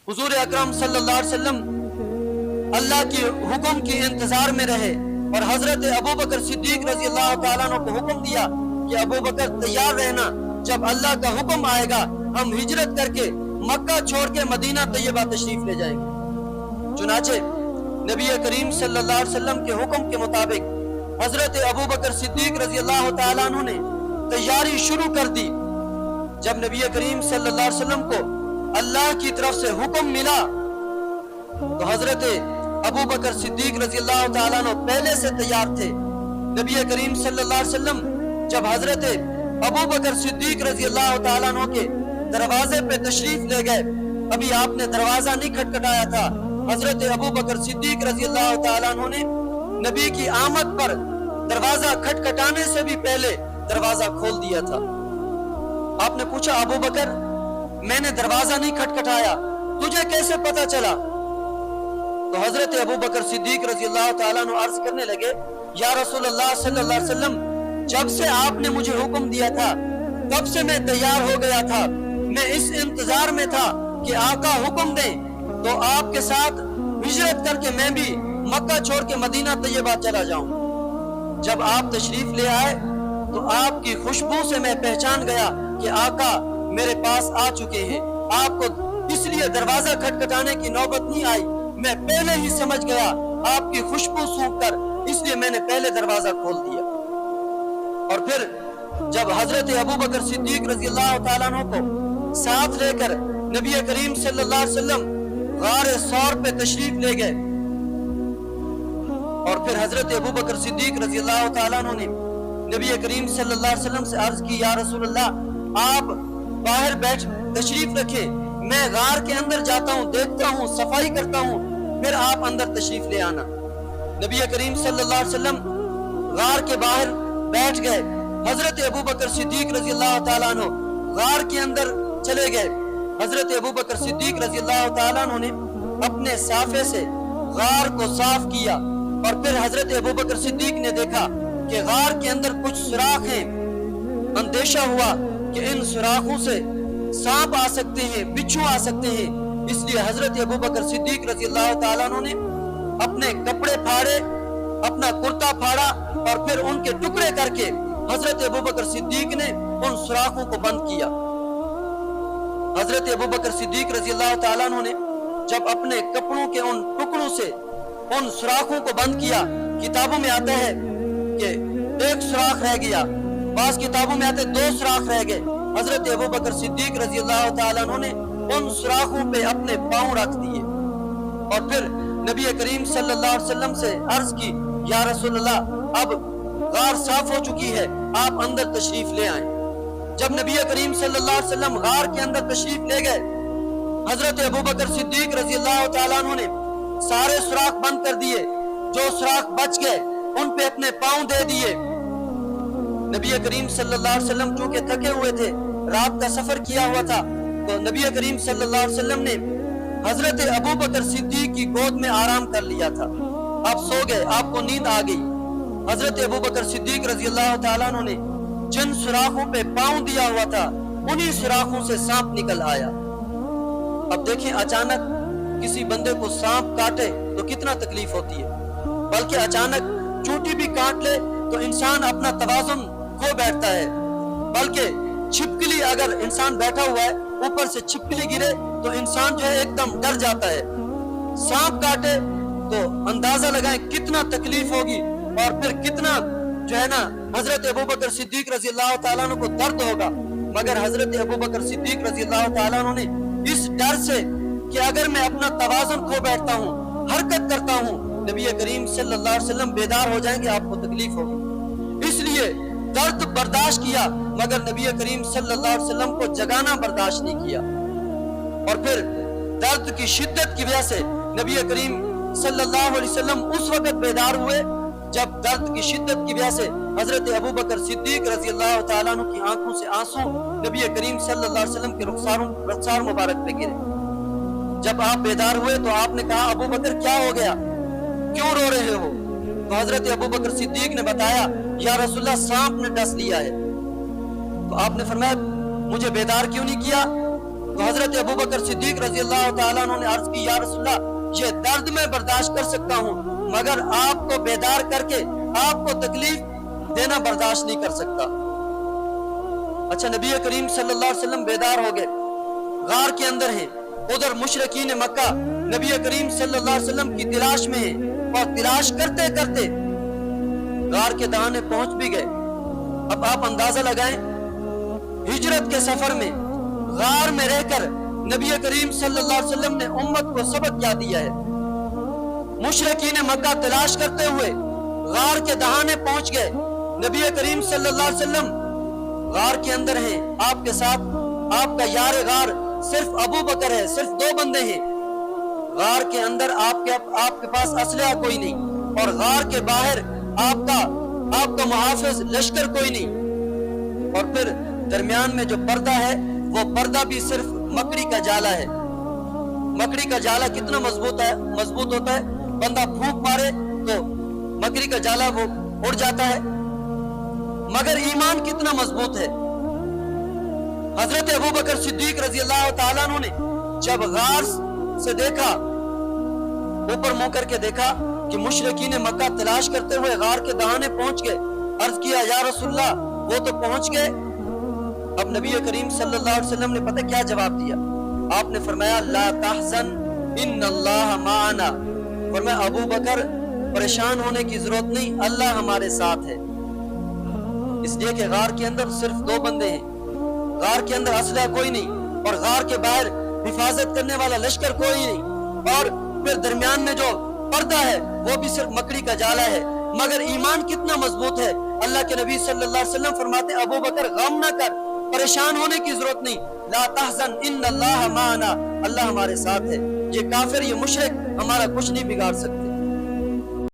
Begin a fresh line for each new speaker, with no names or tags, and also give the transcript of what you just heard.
حضور اکرم صلی اللہ علیہ وسلم اللہ کی حکم کے انتظار میں رہے اور حضرت ابو بکر صدیق رضی اللہ تعالیٰ عنہ کو حکم دیا کہ ابو بکر تیار رہنا، جب اللہ کا حکم آئے گا ہم ہجرت کر کے مکہ چھوڑ کے مدینہ طیبہ تشریف لے جائیں گے۔ چنانچہ نبی کریم صلی اللہ علیہ وسلم کے حکم کے مطابق حضرت ابو بکر صدیق رضی اللہ تعالیٰ عنہ نے تیاری شروع کر دی۔ جب نبی کریم صلی اللہ علیہ وسلم کو اللہ کی طرف سے حکم ملا تو حضرت ابو بکر صدیق رضی اللہ تعالیٰ عنہ پہلے سے تیار تھے۔ نبی کریم صلی اللہ علیہ وسلم جب حضرت ابو بکر صدیق رضی اللہ تعالیٰ عنہ کے دروازے پہ تشریف لے گئے، ابھی آپ نے دروازہ نہیں کھٹکھٹایا تھا، حضرت ابو بکر صدیق رضی اللہ تعالیٰ عنہ نے نبی کی آمد پر دروازہ کھٹکھٹانے سے بھی پہلے دروازہ کھول دیا تھا۔ آپ نے پوچھا ابو بکر میں نے دروازہ نہیں کھٹکھٹایا، تجھے کیسے پتا چلا؟ تو حضرت ابو بکر صدیق رضی اللہ تعالیٰ عنہ عرض کرنے لگے، یا رسول اللہ صلی اللہ علیہ وسلم جب سے آپ نے مجھے حکم دیا تھا تب سے میں تیار ہو گیا تھا، میں اس انتظار میں تھا کہ آقا حکم دیں تو آپ کے ساتھ ہجرت کر کے میں بھی مکہ چھوڑ کے مدینہ طیبہ چلا جاؤں۔ جب آپ تشریف لے آئے تو آپ کی خوشبو سے میں پہچان گیا کہ آقا میرے پاس آ چکے ہیں، آپ کو اس لیے دروازہ کھٹکھٹانے کی نوبت نہیں آئی، میں پہلے ہی سمجھ گیا آپ کی خوشبو سونکھ کر، اس لیے میں نے پہلے دروازہ کھول دیا۔ اور پھر جب حضرت ابو بکر صدیق رضی اللہ تعالیٰ عنہ کو ساتھ لے کر نبی کریم صلی اللہ علیہ وسلم غار ثور پہ تشریف لے گئے اور پھر حضرت ابو بکر صدیق رضی اللہ تعالیٰ عنہ نے نبی کریم صلی اللہ علیہ وسلم سے عرض کی، یا رسول اللہ آپ باہر بیٹھ تشریف رکھے، میں غار کے اندر جاتا ہوں، دیکھتا ہوں، صفائی کرتا ہوں، پھر آپ اندر تشریف لے آنا۔ نبی کریم صلی اللہ علیہ وسلم غار کے باہر بیٹھ گئے، حضرت ابو بکر صدیق رضی اللہ تعالیٰ عنہ غار کے اندر چلے گئے۔ حضرت ابو بکر صدیق رضی اللہ تعالیٰ عنہ نے اپنے صافے سے غار کو صاف کیا اور پھر حضرت ابو بکر صدیق نے دیکھا کہ غار کے اندر کچھ سوراخ ہیں، اندیشہ ہوا کہ ان سوراخوں سے سانپ آ سکتے ہیں، بچھو آ سکتے ہیں، اس لیے حضرت ابو بکر صدیق رضی اللہ تعالیٰ عنہ نے اپنے کپڑے پھاڑے، اپنا کرتا پھاڑا اور پھر ان کے ٹکڑے کر کے حضرت ابو بکر صدیق نے ان سوراخوں کو بند کیا۔ حضرت ابو بکر صدیق رضی اللہ تعالیٰ عنہ نے جب اپنے کپڑوں کے ان ٹکڑوں سے ان سوراخوں کو بند کیا، کتابوں میں آتا ہے کہ ایک سوراخ رہ گیا، بعض کتابوں میں آتے 2 سوراخ رہ گئے، حضرت ابو بکر صدیق رضی اللہ تعالیٰ عنہ نے ان سوراخوں پہ اپنے پاؤں رکھ دیے اور پھر نبی کریم صلی اللہ علیہ وسلم سے عرض کی، یا رسول اللہ اب غار صاف ہو چکی ہے، آپ اندر تشریف لے آئیں۔ جب نبی کریم صلی اللہ علیہ وسلم غار کے اندر تشریف لے گئے، حضرت ابو بکر صدیق رضی اللہ تعالیٰ عنہ نے سارے سوراخ بند کر دیے، جو سوراخ بچ گئے ان پہ اپنے پاؤں دے دیے۔ نبی کریم صلی اللہ علیہ وسلم چونکہ تھکے ہوئے تھے، رات کا سفر کیا ہوا تھا، تو نبی کریم صلی اللہ علیہ وسلم نے حضرت ابو بکر صدیق کی گود میں آرام کر لیا تھا، آپ سو گئے، آپ کو نیند آ گئی۔ حضرت ابو بکر صدیق رضی اللہ تعالیٰ عنہ نے جن سوراخوں پہ پاؤں دیا ہوا تھا انہی سوراخوں سے سانپ نکل آیا۔ اب دیکھیں اچانک کسی بندے کو سانپ کاٹے تو کتنا تکلیف ہوتی ہے، بلکہ اچانک چونٹی بھی کاٹ لے تو انسان اپنا توازن کھو بیٹھتا ہے، بلکہ چھپکلی اگر انسان بیٹھا ہوا ہے اوپر سے چھپکلی گرے تو انسان جو ہے ایک دم ڈر جاتا ہے، سانپ کاٹے تو اندازہ لگائیں کتنا تکلیف ہوگی اور پھر کتنا جو ہے نا حضرت ابو بکر صدیق رضی اللہ تعالیٰ عنہ کو درد ہوگا، مگر حضرت ابو بکر صدیق رضی اللہ تعالیٰ عنہ نے اس ڈر سے کہ اگر میں اپنا توازن کھو بیٹھتا ہوں، حرکت کرتا ہوں، نبی کریم صلی اللہ علیہ وسلم بیدار ہو جائیں گے، آپ کو تکلیف ہوگی، اس لیے درد برداشت کیا، مگر نبی کریم صلی اللہ علیہ وسلم کو جگانا برداشت نہیں کیا۔ اور پھر درد کی شدت کی وجہ سے نبی کریم صلی اللہ علیہ وسلم اس وقت بیدار ہوئے جب درد کی شدت کی وجہ سے حضرت ابو بکر صدیق رضی اللہ تعالیٰ عنہ کی آنکھوں سے آنسو نبی کریم صلی اللہ علیہ وسلم کے رخسار مبارک پہ گرے۔ جب آپ بیدار ہوئے تو آپ نے کہا ابو بکر کیا ہو گیا، کیوں رو رہے ہو؟ تو حضرت ابو بکر صدیق نے بتایا، یا رسول اللہ سانپ نے ڈس لیا ہے۔ تو آپ نے فرمایا مجھے بیدار کیوں نہیں کیا؟ تو حضرت ابو بکر صدیق رضی اللہ تعالیٰ عنہ نے عرض کی یا رسول اللہ یہ درد میں برداشت کر سکتا ہوں مگر آپ کو بیدار کر کے آپ کو تکلیف دینا برداشت نہیں کر سکتا۔ اچھا نبی کریم صلی اللہ علیہ وسلم بیدار ہو گئے، غار کے اندر ہیں، ادھر مشرکین مکہ نبی کریم صلی اللہ علیہ وسلم کی تلاش میں ہیں اور تلاش کرتے کرتے غار کے دہانے پہنچ بھی گئے۔ اب آپ اندازہ لگائیں ہجرت کے سفر میں غار میں رہ کر نبی کریم صلی اللہ علیہ وسلم نے امت کو سبق کیا دیا ہے۔ مشرکین مکہ تلاش کرتے ہوئے غار کے دہانے پہنچ گئے، نبی کریم صلی اللہ علیہ وسلم غار کے اندر ہیں، آپ کے ساتھ آپ کا یار غار صرف ابو بکر ہے، صرف 2 بندے ہیں۔ غار کے اندر آپ کے پاس اسلحہ کوئی نہیں اور غار کے باہر آپ کا محافظ لشکر کوئی نہیں، اور پھر درمیان میں جو پردہ ہے وہ پردہ بھی صرف مکڑی کا جالا ہے۔ مکڑی کا جالا کتنا مضبوط ہوتا ہے، بندہ پھونک مارے تو مکڑی کا جالا وہ اڑ جاتا ہے، مگر ایمان کتنا مضبوط ہے۔ حضرت ابو بکر صدیق رضی اللہ تعالیٰ عنہ نے جب غار سے دیکھا، اوپر منہ کر کے دیکھا کہ مشرکین مکہ تلاش کرتے ہوئے غار کے دہانے پہنچ گئے، عرض کیا یا رسول اللہ وہ تو پہنچ گئے۔ اب نبی کریم صلی اللہ علیہ وسلم نے پتہ کیا جواب دیا؟ آپ نے فرمایا لا تحزن ان اللہ معنا، فرمایا ابو بکر پریشان ہونے کی ضرورت نہیں، اللہ ہمارے ساتھ ہے۔ اس لیے کہ غار کے اندر صرف 2 بندے ہیں، غار کے اندر اسلحہ کوئی نہیں اور غار کے باہر حفاظت کرنے والا لشکر کوئی نہیں، اور پھر درمیان میں جو پردہ ہے وہ بھی صرف مکڑی کا جالا ہے، مگر ایمان کتنا مضبوط ہے۔ اللہ کے نبی صلی اللہ علیہ وسلم فرماتے ابو بکر غم نہ کر، پریشان ہونے کی ضرورت نہیں، لا تحزن ان اللہ معنا، اللہ ہمارے ساتھ ہے، یہ کافر یہ مشرک ہمارا کچھ نہیں بگاڑ سکتے۔